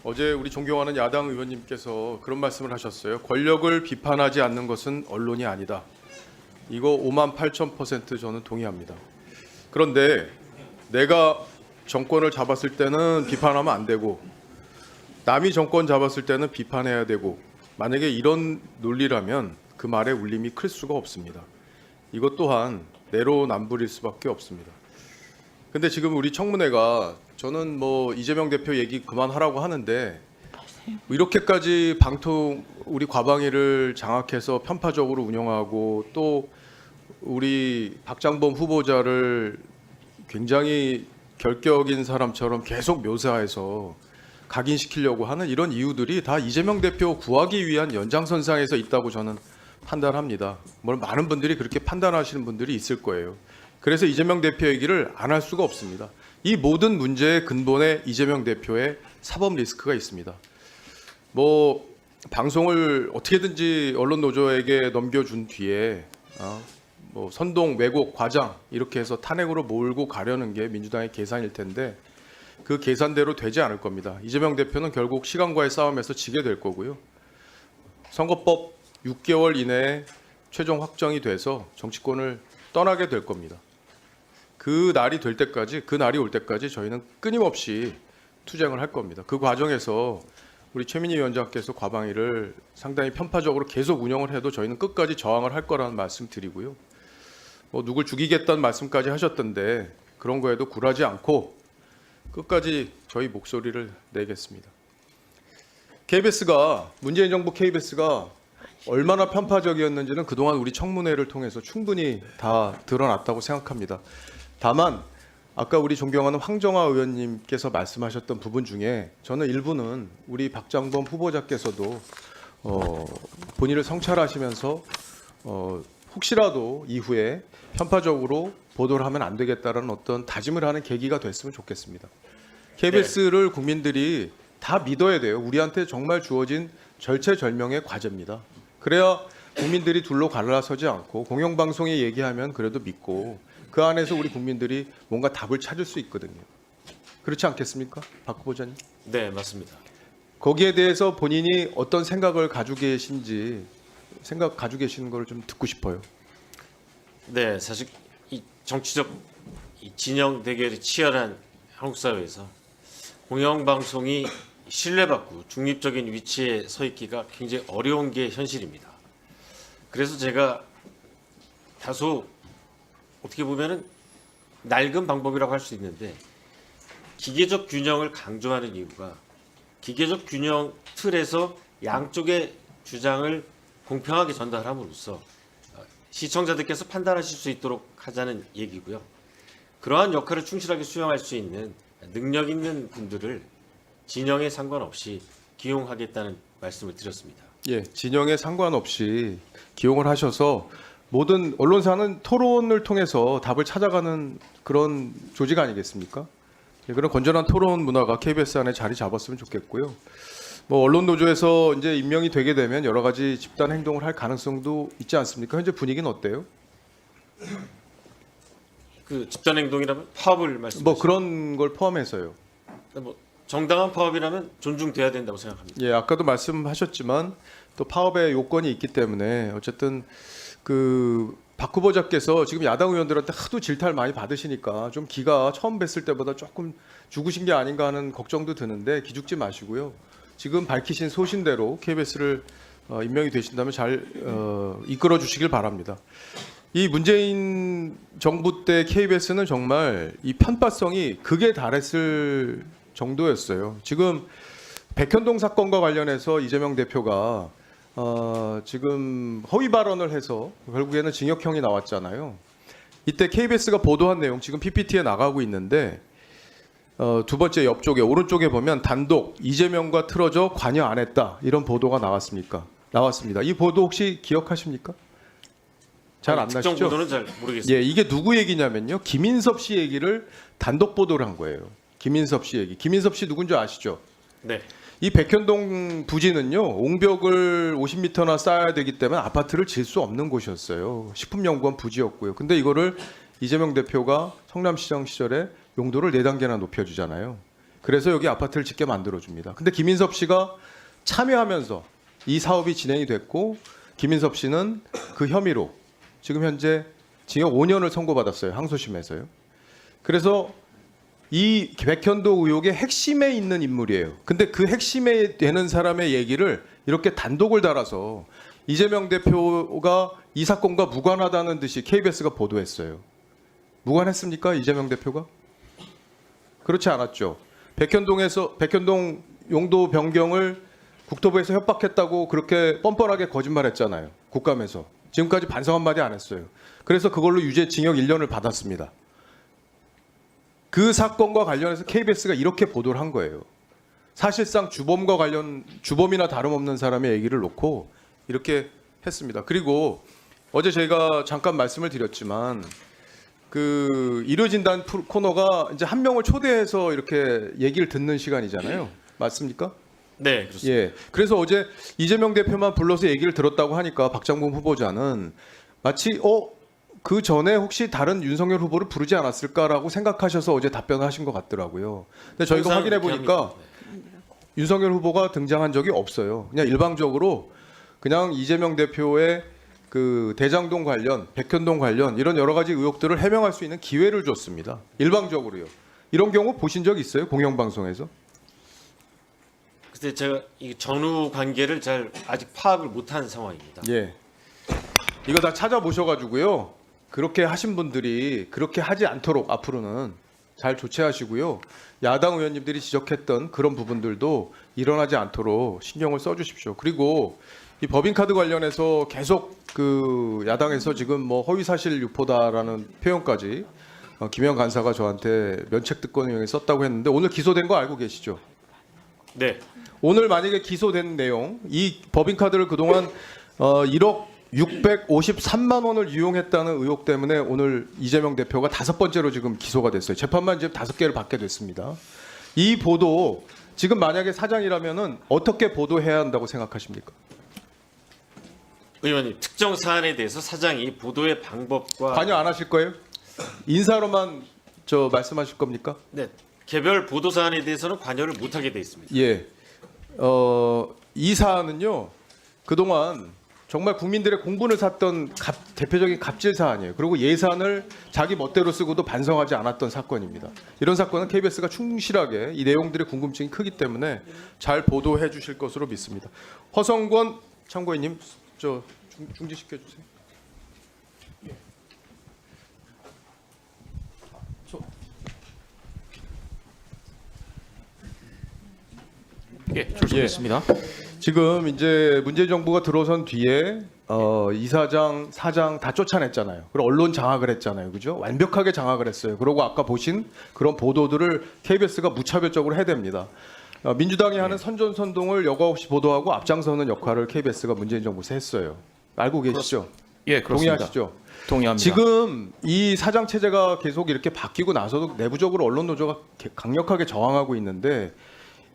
어제 우리 존경하는 야당 의원님께서 그런 말씀을 하셨어요. 권력을 비판하지 않는 것은 언론이 아니다. 이거 58,000% 저는 동의합니다. 그런데 내가 정권을 잡았을 때는 비판하면 안 되고 남이 정권 잡았을 때는 비판해야 되고 만약에 이런 논리라면 그 말의 울림이 클 수가 없습니다. 이것 또한 내로남불일 수밖에 없습니다. 근데 지금 우리 청문회가 저는 뭐 이재명 대표 얘기 그만하라고 하는데 이렇게까지 우리 과방위를 장악해서 편파적으로 운영하고 또 우리 박장범 후보자를 굉장히 결격인 사람처럼 계속 묘사해서 각인시키려고 하는 이런 이유들이 다 이재명 대표 구하기 위한 연장선상에서 있다고 저는 판단합니다. 물론 많은 분들이 그렇게 판단하시는 분들이 있을 거예요. 그래서 이재명 대표 얘기를 안 할 수가 없습니다. 이 모든 문제의 근본에 이재명 대표의 사법 리스크가 있습니다. 뭐 방송을 어떻게든지 언론 노조에게 넘겨준 뒤에 뭐 선동, 왜곡, 과장 이렇게 해서 탄핵으로 몰고 가려는 게 민주당의 계산일 텐데 그 계산대로 되지 않을 겁니다. 이재명 대표는 결국 시간과의 싸움에서 지게 될 거고요. 선거법 6개월 이내에 최종 확정이 돼서 정치권을 떠나게 될 겁니다. 그 날이 올 때까지 저희는 끊임없이 투쟁을 할 겁니다. 그 과정에서 우리 최민희 위원장께서 과방위를 상당히 편파적으로 계속 운영을 해도 저희는 끝까지 저항을 할 거라는 말씀 드리고요. 뭐 누굴 죽이겠다는 말씀까지 하셨던데 그런 거에도 굴하지 않고 끝까지 저희 목소리를 내겠습니다. 문재인 정부 KBS가 얼마나 편파적이었는지는 그동안 우리 청문회를 통해서 충분히 다 드러났다고 생각합니다. 다만 아까 우리 존경하는 황정화 의원님께서 말씀하셨던 부분 중에 저는 일부는 우리 박장범 후보자께서도 본인을 성찰하시면서 혹시라도 이후에 편파적으로 보도를 하면 안 되겠다는 어떤 다짐을 하는 계기가 됐으면 좋겠습니다. KBS를 국민들이 다 믿어야 돼요. 우리한테 정말 주어진 절체절명의 과제입니다. 그래야 국민들이 둘로 갈라서지 않고 공영방송에 얘기하면 그래도 믿고 그 안에서 우리 국민들이 뭔가 답을 찾을 수 있거든요. 그렇지 않겠습니까? 박 후보자님. 네, 맞습니다. 거기에 대해서 본인이 어떤 생각을 가지고 계시는 걸 좀 듣고 싶어요. 네, 사실 이 정치적 진영 대결이 치열한 한국 사회에서 공영방송이 신뢰받고 중립적인 위치에 서 있기가 굉장히 어려운 게 현실입니다. 그래서 제가 다소 어떻게 보면은 낡은 방법이라고 할 수 있는데 기계적 균형을 강조하는 이유가 기계적 균형 틀에서 양쪽의 주장을 공평하게 전달함으로써 시청자들께서 판단하실 수 있도록 하자는 얘기고요. 그러한 역할을 충실하게 수행할 수 있는 능력 있는 분들을 진영에 상관없이 기용하겠다는 말씀을 드렸습니다. 예, 진영에 상관없이 기용을 하셔서 모든 언론사는 토론을 통해서 답을 찾아가는 그런 조직 아니겠습니까? 예, 그런 건전한 토론 문화가 KBS 안에 자리 잡았으면 좋겠고요. 뭐 언론 노조에서 이제 임명이 되게 되면 여러 가지 집단 행동을 할 가능성도 있지 않습니까? 현재 분위기는 어때요? 그 집단 행동이라면 파업을 말씀하시죠? 뭐 그런 걸 포함해서요. 뭐 정당한 파업이라면 존중돼야 된다고 생각합니다. 예, 아까도 말씀하셨지만 또 파업의 요건이 있기 때문에 어쨌든 박 후보자께서 지금 야당 의원들한테 하도 질타를 많이 받으시니까 좀 기가 처음 뵀을 때보다 조금 죽으신 게 아닌가 하는 걱정도 드는데 기죽지 마시고요. 지금 밝히신 소신대로 KBS를 임명이 되신다면 잘 이끌어 주시길 바랍니다. 이 문재인 정부 때 KBS는 정말 이 편파성이 극에 달했을 정도였어요. 지금 백현동 사건과 관련해서 이재명 대표가 지금 허위 발언을 해서 결국에는 징역형이 나왔잖아요. 이때 KBS가 보도한 내용 지금 PPT에 나가고 있는데 두 번째 옆쪽에 오른쪽에 보면 단독 이재명과 틀어져 관여 안 했다 이런 보도가 나왔습니다. 이 보도 혹시 기억하십니까? 잘 안 나시죠? 특정 보도는 잘 모르겠습니다. 예, 이게 누구 얘기냐면요. 김인섭 씨 얘기를 단독 보도를 한 거예요. 김인섭 씨 얘기. 김인섭 씨 누군지 아시죠? 네. 이 백현동 부지는요. 옹벽을 50m나 쌓아야 되기 때문에 아파트를 질 수 없는 곳이었어요. 식품연구원 부지였고요. 근데 이거를 이재명 대표가 성남시장 시절에 용도를 4단계나 높여주잖아요. 그래서 여기 아파트를 짓게 만들어줍니다. 근데 김인섭 씨가 참여하면서 이 사업이 진행이 됐고 김인섭 씨는 그 혐의로 지금 현재 징역 5년을 선고받았어요. 항소심에서요. 그래서 이 백현도 의혹의 핵심에 있는 인물이에요. 근데 그 핵심에 되는 사람의 얘기를 이렇게 단독을 달아서 이재명 대표가 이 사건과 무관하다는 듯이 KBS가 보도했어요. 무관했습니까? 이재명 대표가? 그렇지 않았죠. 백현동 용도 변경을 국토부에서 협박했다고 그렇게 뻔뻔하게 거짓말했잖아요. 국감에서. 지금까지 반성 한마디 안 했어요. 그래서 그걸로 유죄 징역 1년을 받았습니다. 그 사건과 관련해서 KBS가 이렇게 보도를 한 거예요. 사실상 주범이나 다름없는 사람의 얘기를 놓고 이렇게 했습니다. 그리고 어제 저희가 잠깐 말씀을 드렸지만 그 일요진단 코너가 이제 한 명을 초대해서 이렇게 얘기를 듣는 시간이잖아요. 맞습니까? 네, 그렇습니다. 예. 그래서 어제 이재명 대표만 불러서 얘기를 들었다고 하니까 박장범 후보자는 마치 그 전에 혹시 다른 윤석열 후보를 부르지 않았을까라고 생각하셔서 어제 답변을 하신 것 같더라고요. 근데 저희가 항상 확인해 그렇게 보니까 합니다. 윤석열 후보가 등장한 적이 없어요. 그냥 일방적으로 그냥 이재명 대표의 그 대장동 관련, 백현동 관련 이런 여러 가지 의혹들을 해명할 수 있는 기회를 줬습니다. 일방적으로요. 이런 경우 보신 적 있어요? 공영방송에서? 근데 제가 이 전후 관계를 잘 아직 파악을 못한 상황입니다. 예. 이거 다 찾아보셔가지고요. 그렇게 하신 분들이 그렇게 하지 않도록 앞으로는 잘 조치하시고요. 야당 의원님들이 지적했던 그런 부분들도 일어나지 않도록 신경을 써주십시오. 그리고 이 법인카드 관련해서 계속 그 야당에서 지금 뭐 허위사실 유포다라는 표현까지 김영 간사가 저한테 면책특권을 이용해 썼다고 했는데 오늘 기소된 거 알고 계시죠? 네, 오늘 만약에 기소된 내용, 이 법인카드를 그동안 1억 653만 원을 이용했다는 의혹 때문에 오늘 이재명 대표가 5번째로 지금 기소가 됐어요. 재판만 지금 5개를 받게 됐습니다. 이 보도 지금 만약에 사장이라면은 어떻게 보도해야 한다고 생각하십니까? 의원님 특정 사안에 대해서 사장이 보도의 방법과 관여 안 하실 거예요? 인사로만 말씀하실 겁니까? 네, 개별 보도 사안에 대해서는 관여를 못하게 돼 있습니다. 예. 이 사안은요. 그동안 정말 국민들의 공분을 샀던 대표적인 갑질 사안이에요. 그리고 예산을 자기 멋대로 쓰고도 반성하지 않았던 사건입니다. 이런 사건은 KBS가 충실하게 이 내용들의 궁금증이 크기 때문에 잘 보도해 주실 것으로 믿습니다. 허성권 참고인님, 중지시켜 주세요. 예, 조심했습니다. 지금 이제 문재인 정부가 들어선 뒤에 이사장, 사장 다 쫓아냈잖아요. 그리고 언론 장악을 했잖아요. 그죠? 완벽하게 장악을 했어요. 그리고 아까 보신 그런 보도들을 KBS가 무차별적으로 해댑니다. 민주당이 하는 선전선동을 여과 없이 보도하고 앞장서는 역할을 KBS가 문재인 정부에서 했어요. 알고 계시죠? 예, 그렇습니다. 동의하시죠? 동의합니다. 지금 이 사장 체제가 계속 이렇게 바뀌고 나서도 내부적으로 언론 노조가 강력하게 저항하고 있는데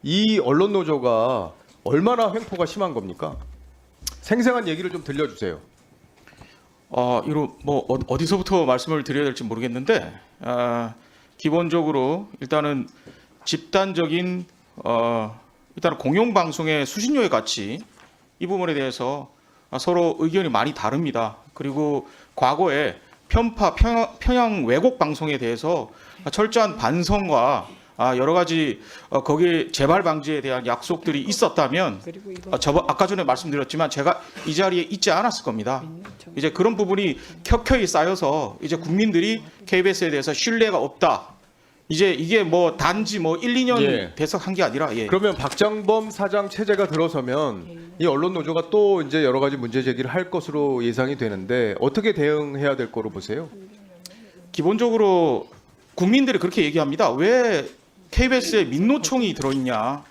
이 언론 노조가 얼마나 횡포가 심한 겁니까? 생생한 얘기를 좀 들려주세요. 이거 뭐 어디서부터 말씀을 드려야 될지 모르겠는데 기본적으로 일단은 집단적인 일단은 공영 방송의 수신료의 가치 이 부분에 대해서 서로 의견이 많이 다릅니다. 그리고 과거에 편파 편향 왜곡 방송에 대해서 철저한 반성과 여러 가지 거기 재발 방지에 대한 약속들이 있었다면 아까 전에 말씀드렸지만 제가 이 자리에 있지 않았을 겁니다. 이제 그런 부분이 켜켜이 쌓여서 이제 국민들이 KBS에 대해서 신뢰가 없다. 이제 이게 뭐 단지 1, 2년 예. 돼서 한 게 아니라 그러면 박장범 사장 체제가 들어서면 이 언론 노조가 또 이제 여러 가지 문제 제기를 할 것으로 예상이 되는데 어떻게 대응해야 될 거로 보세요? 기본적으로 국민들이 그렇게 얘기합니다. 왜 KBS에 민노총이 들어있냐?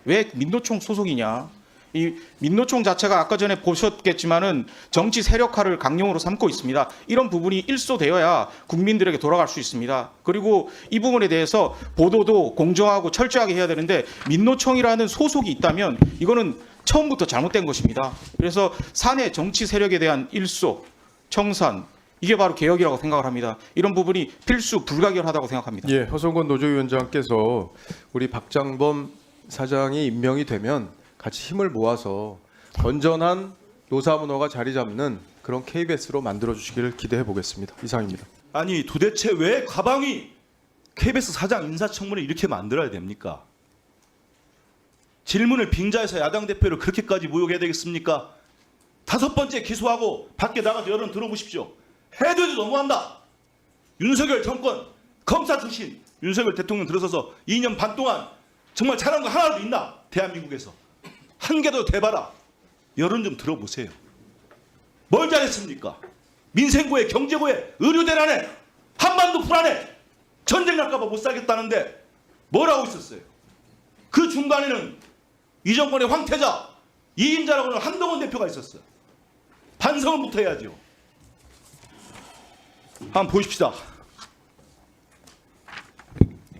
왜 민노총 소속이냐? 이 민노총 자체가 아까 전에 보셨겠지만은 정치 세력화를 강령으로 삼고 있습니다. 이런 부분이 일소되어야 국민들에게 돌아갈 수 있습니다. 그리고 이 부분에 대해서 보도도 공정하고 철저하게 해야 되는데 민노총이라는 소속이 있다면 이거는 처음부터 잘못된 것입니다. 그래서 사내 정치 세력에 대한 일소, 청산 이게 바로 개혁이라고 생각을 합니다. 이런 부분이 필수 불가결하다고 생각합니다. 예, 허성건 노조위원장께서 우리 박장범 사장이 임명이 되면 같이 힘을 모아서 건전한 노사 문화가 자리 잡는 그런 KBS로 만들어 주시기를 기대해 보겠습니다. 이상입니다. 아니 도대체 왜 가방이 KBS 사장 인사청문회 이렇게 만들어야 됩니까? 질문을 빙자해서 야당 대표를 그렇게까지 모욕해야 되겠습니까? 5번째 기소하고 밖에 나가서 여론 들어보십시오. 해도 너무한다. 윤석열 정권 검사 출신 윤석열 대통령 들어서서 2년 반 동안 정말 잘한 거 하나도 있나? 대한민국에서 한 개도 대봐라. 여론 좀 들어보세요. 뭘 잘했습니까? 민생고에 경제고에 의료대란에 한반도 불안에 전쟁 날까봐 못 살겠다는데 뭘 하고 있었어요? 그 중간에는 이 정권의 황태자 이인자라고 하는 한동훈 대표가 있었어요. 반성은부터 해야죠. 한번 보십시다.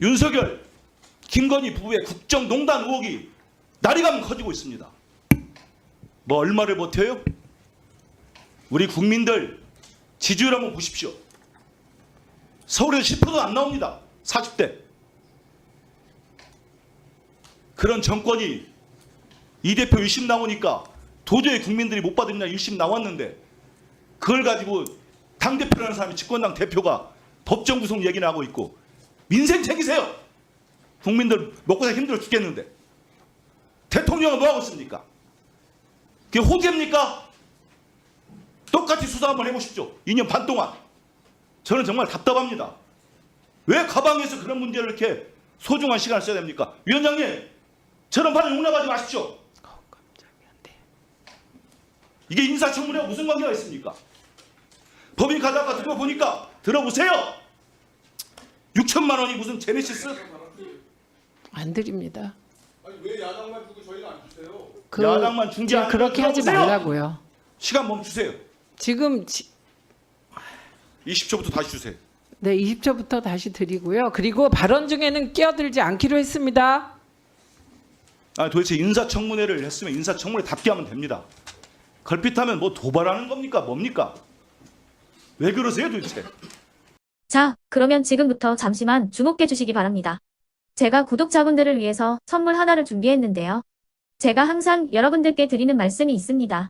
윤석열, 김건희 부부의 국정농단 의혹이 날이 가면 커지고 있습니다. 뭐 얼마를 버텨요? 우리 국민들 지지율 한번 보십시오. 서울에서 10%도 안 나옵니다. 40대. 그런 정권이 이 대표 1심 나오니까 도저히 국민들이 못 받으냐 1심 나왔는데 그걸 가지고 당대표라는 사람이 집권당 대표가 법정 구속 얘기나 하고 있고 민생 챙기세요. 국민들 먹고 살기 힘들어 죽겠는데 대통령은 뭐 하고 있습니까? 그게 호재입니까? 똑같이 수사 한번 해보십시오. 2년 반 동안. 저는 정말 답답합니다. 왜 가방에서 그런 문제를 이렇게 소중한 시간을 써야 됩니까? 위원장님, 저런 발언 용납하지 마십시오. 이게 인사청문회와 무슨 관계가 있습니까? 법인카드 아까 들어보니까 들어보세요. 6천만 원이 무슨 제네시스? 안 드립니다. 아니 왜 야당만 주고 저희는 안 주세요? 야당만 중재 안 그렇게 하지 들어보세요. 말라고요. 시간 멈추세요. 지금 20초부터 다시 주세요. 네, 20초부터 다시 드리고요. 그리고 발언 중에는 끼어들지 않기로 했습니다. 아니 도대체 인사청문회를 했으면 인사청문회답게 하면 됩니다. 걸핏하면 뭐 도발하는 겁니까? 뭡니까? 왜 그러세요 도대체? 자, 그러면 지금부터 잠시만 주목해 주시기 바랍니다. 제가 구독자분들을 위해서 선물 하나를 준비했는데요. 제가 항상 여러분들께 드리는 말씀이 있습니다.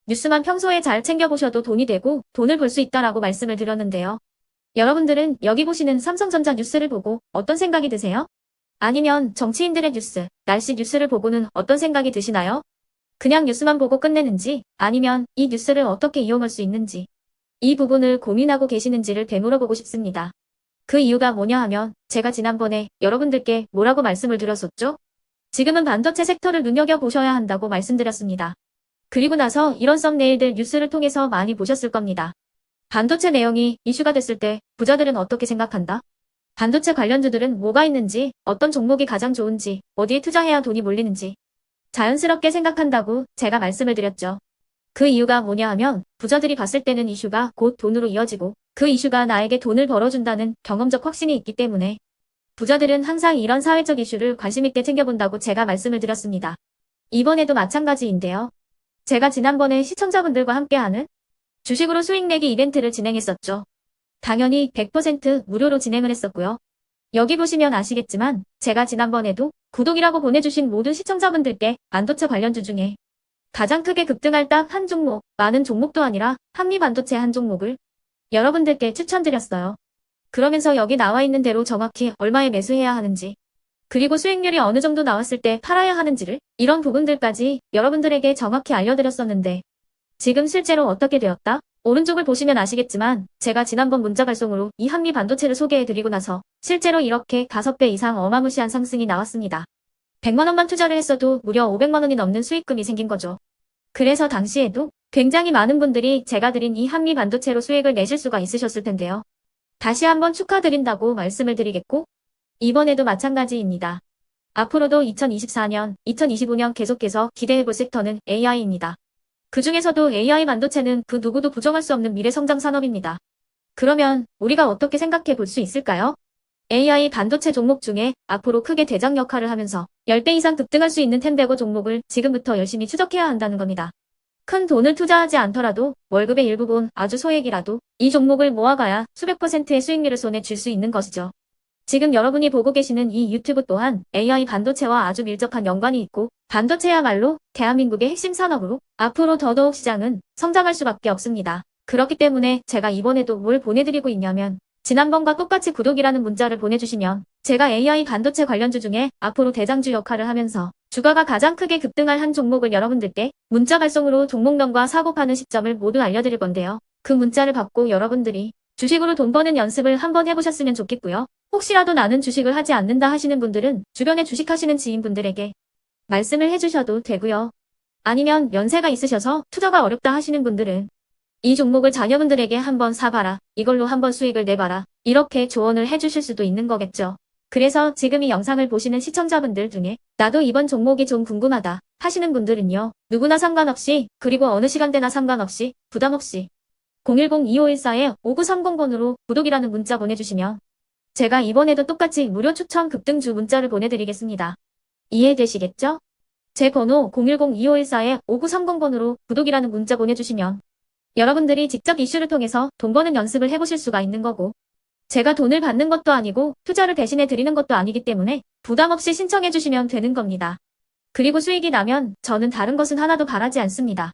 뉴스만 평소에 잘 챙겨보셔도 돈이 되고 돈을 벌 수 있다라고 말씀을 드렸는데요. 여러분들은 여기 보시는 삼성전자 뉴스를 보고 어떤 생각이 드세요? 아니면 정치인들의 뉴스, 날씨 뉴스를 보고는 어떤 생각이 드시나요? 그냥 뉴스만 보고 끝내는지 아니면 이 뉴스를 어떻게 이용할 수 있는지 이 부분을 고민하고 계시는지를 되물어보고 싶습니다. 그 이유가 뭐냐 하면 제가 지난번에 여러분들께 뭐라고 말씀을 드렸었죠? 지금은 반도체 섹터를 눈여겨보셔야 한다고 말씀드렸습니다. 그리고 나서 이런 썸네일들 뉴스를 통해서 많이 보셨을 겁니다. 반도체 내용이 이슈가 됐을 때 부자들은 어떻게 생각한다? 반도체 관련주들은 뭐가 있는지, 어떤 종목이 가장 좋은지, 어디에 투자해야 돈이 몰리는지 자연스럽게 생각한다고 제가 말씀을 드렸죠. 그 이유가 뭐냐 하면 부자들이 봤을 때는 이슈가 곧 돈으로 이어지고 그 이슈가 나에게 돈을 벌어준다는 경험적 확신이 있기 때문에 부자들은 항상 이런 사회적 이슈를 관심 있게 챙겨본다고 제가 말씀을 드렸습니다. 이번에도 마찬가지인데요. 제가 지난번에 시청자분들과 함께하는 주식으로 수익 내기 이벤트를 진행했었죠. 당연히 100% 무료로 진행을 했었고요. 여기 보시면 아시겠지만 제가 지난번에도 구독이라고 보내주신 모든 시청자분들께 반도체 관련주 중에 가장 크게 급등할 딱 한 종목, 많은 종목도 아니라 한미반도체 한 종목을 여러분들께 추천드렸어요. 그러면서 여기 나와 있는 대로 정확히 얼마에 매수해야 하는지 그리고 수익률이 어느 정도 나왔을 때 팔아야 하는지를 이런 부분들까지 여러분들에게 정확히 알려드렸었는데 지금 실제로 어떻게 되었다? 오른쪽을 보시면 아시겠지만 제가 지난번 문자 발송으로 이 한미 반도체를 소개해드리고 나서 실제로 이렇게 5배 이상 어마무시한 상승이 나왔습니다. 100만 원만 투자를 했어도 무려 500만 원이 넘는 수익금이 생긴 거죠. 그래서 당시에도 굉장히 많은 분들이 제가 드린 이 한미 반도체로 수익을 내실 수가 있으셨을 텐데요. 다시 한번 축하드린다고 말씀을 드리겠고 이번에도 마찬가지입니다. 앞으로도 2024년, 2025년 계속해서 기대해볼 섹터는 AI입니다. 그 중에서도 AI 반도체는 그 누구도 부정할 수 없는 미래성장 산업입니다. 그러면 우리가 어떻게 생각해 볼 수 있을까요? AI 반도체 종목 중에 앞으로 크게 대장 역할을 하면서 10배 이상 급등할 수 있는 템베고 종목을 지금부터 열심히 추적해야 한다는 겁니다. 큰 돈을 투자하지 않더라도 월급의 일부분 아주 소액이라도 이 종목을 모아가야 수백 %의 수익률을 손에 쥘 수 있는 것이죠. 지금 여러분이 보고 계시는 이 유튜브 또한 AI 반도체와 아주 밀접한 연관이 있고 반도체야말로 대한민국의 핵심 산업으로 앞으로 더더욱 시장은 성장할 수밖에 없습니다. 그렇기 때문에 제가 이번에도 뭘 보내드리고 있냐면 지난번과 똑같이 구독이라는 문자를 보내주시면 제가 AI 반도체 관련주 중에 앞으로 대장주 역할을 하면서 주가가 가장 크게 급등할 한 종목을 여러분들께 문자 발송으로 종목명과 사고 파는 시점을 모두 알려드릴 건데요. 그 문자를 받고 여러분들이 주식으로 돈 버는 연습을 한번 해보셨으면 좋겠고요. 혹시라도 나는 주식을 하지 않는다 하시는 분들은 주변에 주식하시는 지인분들에게 말씀을 해주셔도 되고요. 아니면 연세가 있으셔서 투자가 어렵다 하시는 분들은 이 종목을 자녀분들에게 한번 사봐라. 이걸로 한번 수익을 내봐라. 이렇게 조언을 해주실 수도 있는 거겠죠. 그래서 지금 이 영상을 보시는 시청자분들 중에 나도 이번 종목이 좀 궁금하다 하시는 분들은요. 누구나 상관없이 그리고 어느 시간대나 상관없이 부담 없이 010-2514-5930번으로 구독이라는 문자 보내주시면 제가 이번에도 똑같이 무료 추천 급등주 문자를 보내드리겠습니다. 이해되시겠죠? 제 번호 010-2514-5930번으로 구독이라는 문자 보내주시면 여러분들이 직접 이슈를 통해서 돈 버는 연습을 해보실 수가 있는 거고 제가 돈을 받는 것도 아니고 투자를 대신해 드리는 것도 아니기 때문에 부담 없이 신청해 주시면 되는 겁니다. 그리고 수익이 나면 저는 다른 것은 하나도 바라지 않습니다.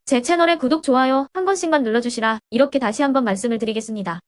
제 채널에 구독, 좋아요 한 번씩만 눌러주시라 이렇게 다시 한번 말씀을 드리겠습니다.